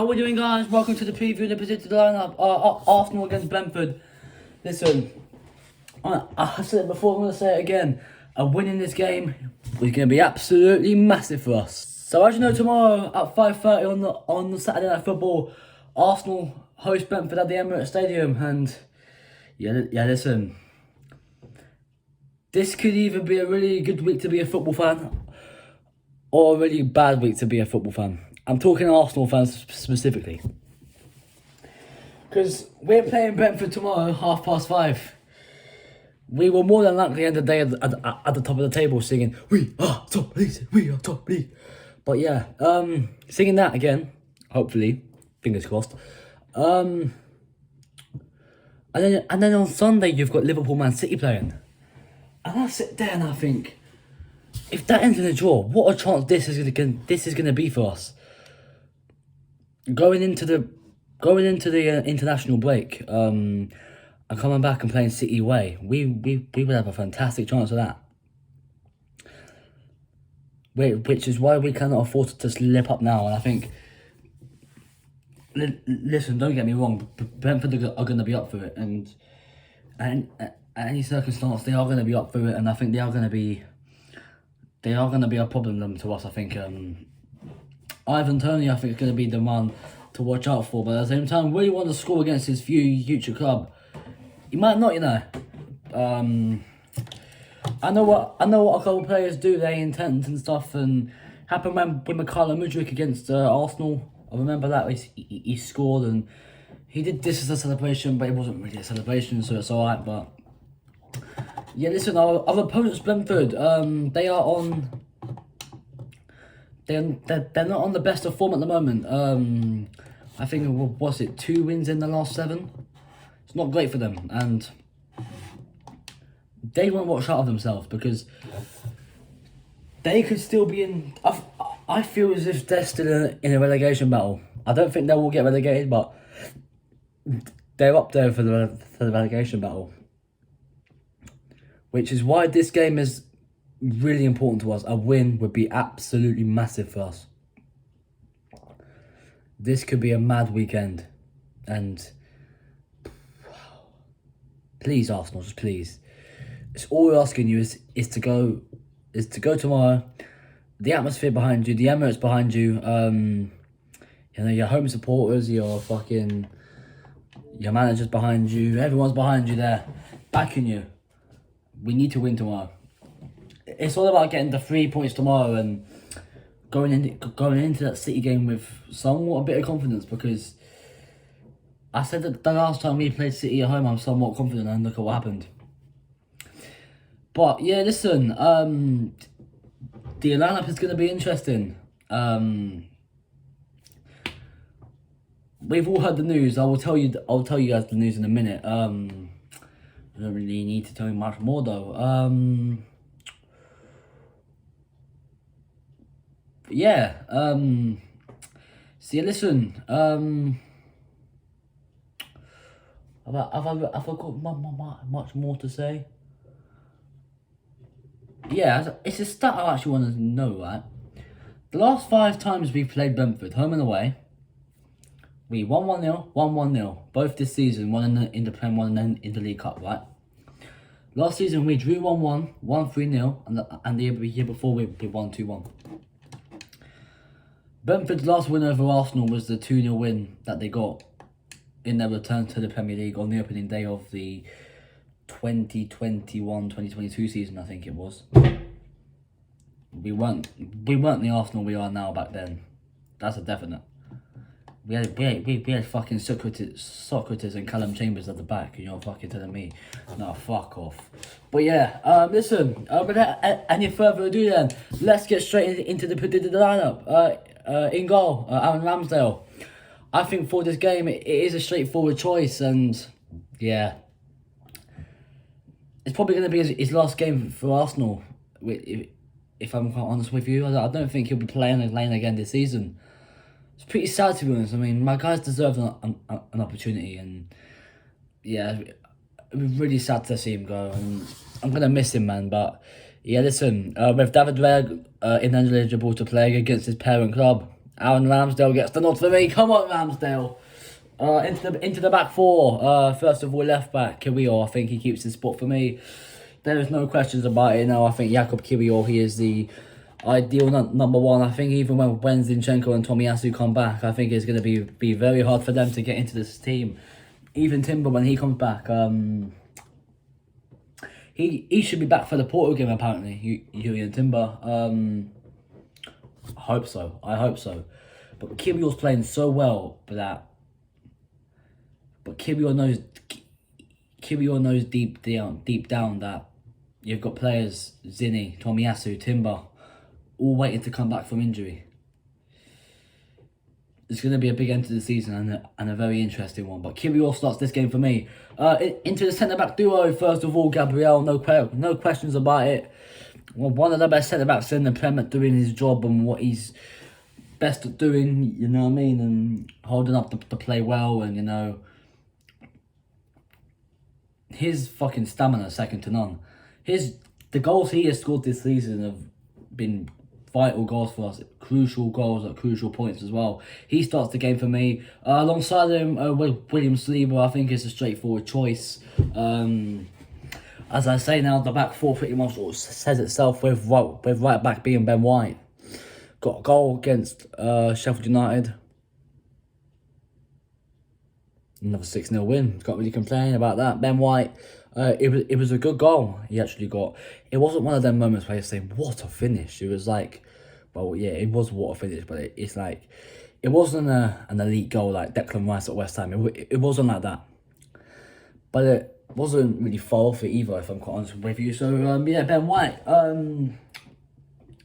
How are we doing, guys? Welcome to the preview of the predicted lineup. Arsenal against Brentford. Listen, I said it before, I'm going to say it again. A win in this game is going to be absolutely massive for us. So as you know, tomorrow at 5:30 on the Saturday Night Football, Arsenal host Brentford at the Emirates Stadium. And yeah, listen, this could either be a really good week to be a football fan or a really bad week to be a football fan. I'm talking Arsenal fans specifically. Because we're playing Brentford tomorrow, 5:30. We will more than likely end the day at the top of the table singing, "We are top league, we are top league." But yeah, singing that again, hopefully, fingers crossed. And then on Sunday you've got Liverpool Man City playing. And I sit there and I think, if that ends in a draw, what a chance this is gonna be for us. Going into the international break, and coming back and playing City away, we would have a fantastic chance of that. Which is why we cannot afford to slip up now. And I think, listen, don't get me wrong, Brentford are going to be up for it, and at any circumstance they are going to be up for it, and I think they are going to be a problem to us. I think Ivan Toney, I think, is going to be the man to watch out for, but at the same time, really want to score against his future club. He might not, you know. I know what a couple of players do. They intent and stuff, and happened with Mikhailo Mudryk against Arsenal. I remember that he scored, and he did this as a celebration, but it wasn't really a celebration, so it's alright. But yeah, listen, our opponents, Brentford, they are on. They're not on the best of form at the moment. I think, was it 2 wins in the last 7? It's not great for them, and they won't watch out of themselves because they could still be in. I feel as if they're still in a relegation battle. I don't think they will get relegated, but they're up there for the relegation battle, which is why this game is really important to us. A win would be absolutely massive for us. This could be a mad weekend, and please, Arsenal, just please. It's all we're asking you is to go tomorrow. The atmosphere behind you, the Emirates behind you. You know, your home supporters, your managers behind you. Everyone's behind you there, backing you. We need to win tomorrow. It's all about getting the 3 points tomorrow and going into that City game with somewhat a bit of confidence, because I said that the last time we played City at home, I'm somewhat confident, and look at what happened. But yeah, listen, the lineup is going to be interesting. We've all heard the news. I'll tell you guys the news in a minute. I don't really need to tell you much more though. Yeah. So yeah, listen. Have I got much more to say? Yeah, it's a stat I actually want to know, right? The last 5 times we've played Brentford, home and away, we won 1-0, won 1-0. Both this season, one in the Prem, one in the League Cup, right? Last season we drew 1-1, won 3-0, and the year before we won 2-1. Brentford's last win over Arsenal was the 2-0 win that they got in their return to the Premier League on the opening day of the 2021-2022 season, I think it was. We weren't the Arsenal we are now back then. That's a definite. We had fucking Socrates and Callum Chambers at the back, and you're fucking telling me, no, fuck off. But yeah, listen, without any further ado then, let's get straight into the predicted lineup. In goal, Aaron Ramsdale. I think for this game, it is a straightforward choice, and yeah, it's probably going to be his last game for Arsenal, if I'm quite honest with you. I don't think he'll be playing again this season. It's pretty sad, to be honest. I mean, my guys deserve an opportunity, and yeah, it'd be really sad to see him go, and I'm going to miss him, man. But yeah, listen, with David Raya ineligible to play against his parent club, Aaron Ramsdale gets the nod for me. Come on, Ramsdale. Into the back four. First of all, left back Kiwior. I think he keeps his spot for me. There is no questions about it now. I think Jakub Kiwior, he is the ideal number one. I think even when Zinchenko and Tomiyasu come back, I think it's going to be very hard for them to get into this team. Even Timber, when he comes back, he should be back for the Porto game apparently. Julian Timber. I hope so. But Kiwior's playing so well, but Kiwior knows deep down that you've got players Zinny, Tomiyasu, Timber, all waiting to come back from injury. It's going to be a big end to the season and a very interesting one. But Kiwior starts this game for me. Into the centre-back duo, first of all, Gabriel, no questions about it. Well, one of the best centre-backs in the Prem at doing his job and what he's best at doing, you know what I mean? And holding up the play well and, you know, his fucking stamina second to none. The goals he has scored this season have been vital goals for us, crucial goals at crucial points as well. He starts the game for me. Alongside him, William Saliba, I think is a straightforward choice. As I say now, the back four pretty much says itself with right back being Ben White. Got a goal against Sheffield United. Another 6-0 win. Can't really complain about that. Ben White, it was a good goal he actually got. It wasn't one of them moments where you say, what a finish. It was like, well, yeah, it was what a finish, but it's like, it wasn't an elite goal like Declan Rice at West Ham. It wasn't like that. But it wasn't really far off it either, if I'm quite honest with you. So, yeah, Ben White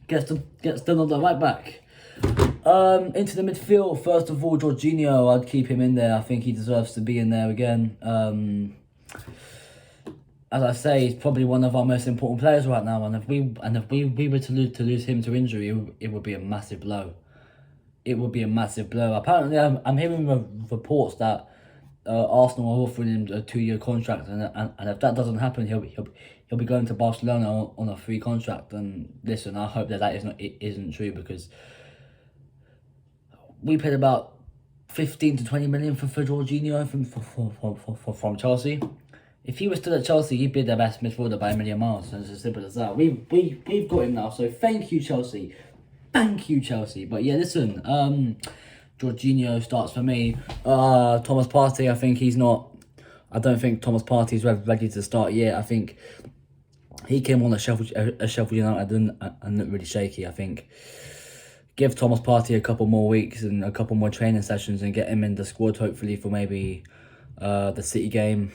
gets done on the right back. Into the midfield, first of all, Jorginho, I'd keep him in there. I think he deserves to be in there again. As I say, he's probably one of our most important players right now, and if we were to lose him to injury, it would be a massive blow. It would be a massive blow. Apparently, I'm hearing reports that Arsenal are offering him a 2-year contract, and if that doesn't happen, he'll be going to Barcelona on a free contract. And listen, I hope that isn't true, because we paid about 15 to 20 million for Jorginho from Chelsea. If he was still at Chelsea, he'd be the best midfielder by a million miles. And it's as simple as that. We've got him now, so thank you, Chelsea. Thank you, Chelsea. But yeah, listen, Jorginho starts for me. Thomas Partey, I don't think Thomas Partey's ready to start yet. I think he came on at Sheffield United and looked really shaky. I think give Thomas Partey a couple more weeks and a couple more training sessions and get him in the squad, hopefully, for maybe the City game.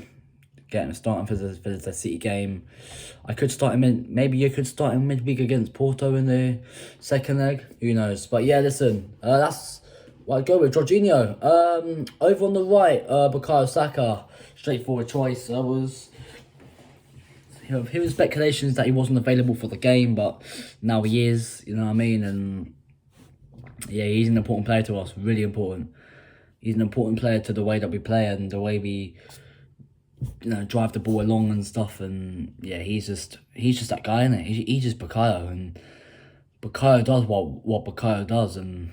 Get him starting for the City game. I could start him in. Maybe you could start him midweek against Porto in the second leg. Who knows? But yeah, listen. That's what I'd go with. Jorginho. Over on the right, Bukayo Saka. Straightforward choice. There was speculations that he wasn't available for the game, but now he is. You know what I mean? And yeah, he's an important player to us. Really important. He's an important player to the way that we play and the way we, you know, drive the ball along and stuff. And yeah, he's just that guy, isn't it? He's just Bukayo, and Bukayo does what Bukayo does, and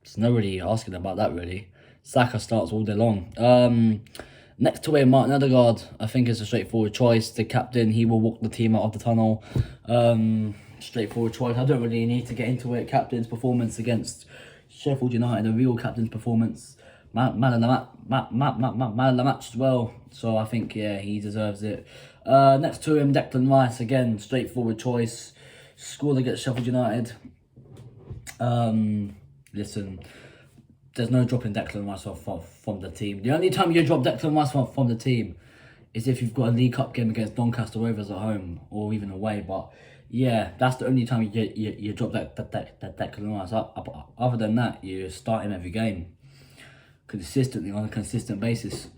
there's no really asking about that really. Saka starts all day long. Next to him, Martin Odegaard, I think is a straightforward choice. The captain, he will walk the team out of the tunnel. Straightforward choice. I don't really need to get into it. Captain's performance against Sheffield United, a real captain's performance. Man of the match as well. So I think, yeah, he deserves it. Next to him, Declan Rice, again, straightforward choice. Scored against Sheffield United. Listen, there's no dropping Declan Rice off from the team. The only time you drop Declan Rice from the team is if you've got a League Cup game against Doncaster Rovers at home or even away. But yeah, that's the only time you drop that Declan Rice. Other than that, you start him every game consistently on a consistent basis.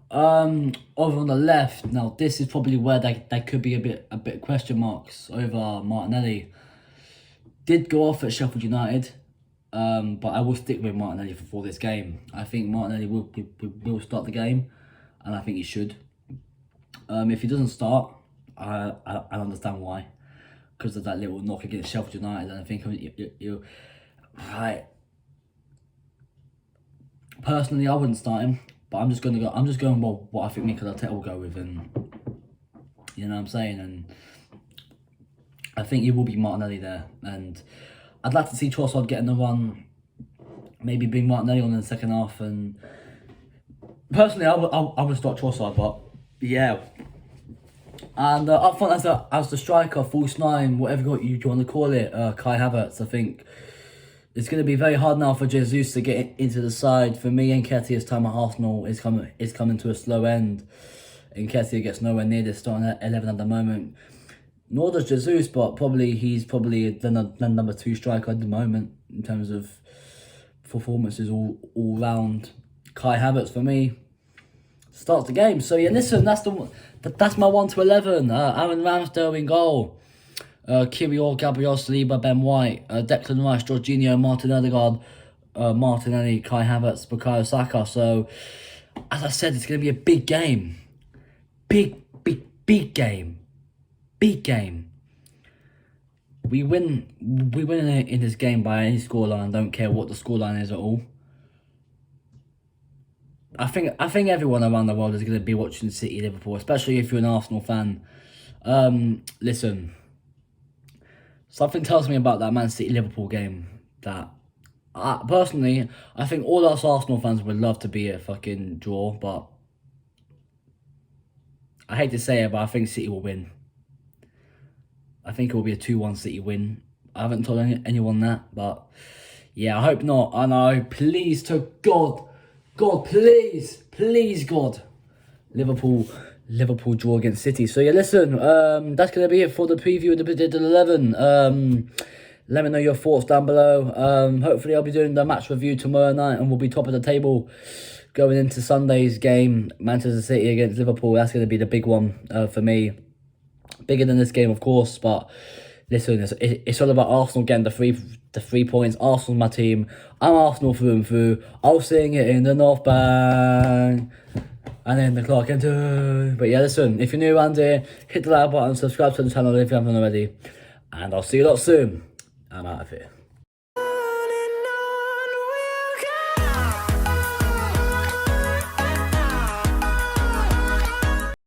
Over on the left, now this is probably where there could be a bit question marks over Martinelli. Did go off at Sheffield United, but I will stick with Martinelli for this game. I think Martinelli will start the game, and I think he should. If he doesn't start, I understand why, because of that little knock against Sheffield United, and I think Right. Personally, I wouldn't start him, but I'm just going what I think Mikel Arteta will go with, and you know what I'm saying. And I think he will be Martinelli there, and I'd like to see Trossard getting the run. Maybe bring Martinelli on in the second half, and personally, I would start Trossard, but yeah. And up front as the striker, false nine, whatever you want to call it, Kai Havertz. I think it's going to be very hard now for Jesus to get into the side. For me, Nketiah's time at Arsenal is coming to a slow end. Nketiah gets nowhere near the starting 11 at the moment. Nor does Jesus, but he's probably the number 2 striker at the moment in terms of performances all round. Kai Havertz for me starts the game. So yeah, listen, that's my 1 to 11. Aaron Ramsdale in goal. Kyrgios, Gabriel Saliba, Ben White, Declan Rice, Jorginho, Martin Odegaard, Martinelli, Kai Havertz, Bukayo Saka. So as I said, it's going to be a big game. Big game. Big game. We win in this game by any scoreline. Don't care what the scoreline is at all. I think everyone around the world is going to be watching City Liverpool, especially if you're an Arsenal fan. Listen, something tells me about that Man City Liverpool game that personally I think all us Arsenal fans would love to be a fucking draw, but I hate to say it, but I think City will win. I think it will be a 2-1 City win. I haven't told anyone that, but yeah, I hope not. I know, please to God, please, God, Liverpool draw against City. So yeah, listen, that's gonna be it for the preview of the predicted 11. Let me know your thoughts down below. Hopefully I'll be doing the match review tomorrow night, and we'll be top of the table going into Sunday's game, Manchester City against Liverpool. That's gonna be the big one for me. Bigger than this game, of course, but listen, it's all about Arsenal getting the 3 points. Arsenal's my team. I'm Arsenal through and through. I'll sing it in the North Bank, and then the clock and 2. But yeah, listen, if you're new around here, hit the like button, subscribe to the channel if you haven't already, and I'll see you lot soon. I'm out of here.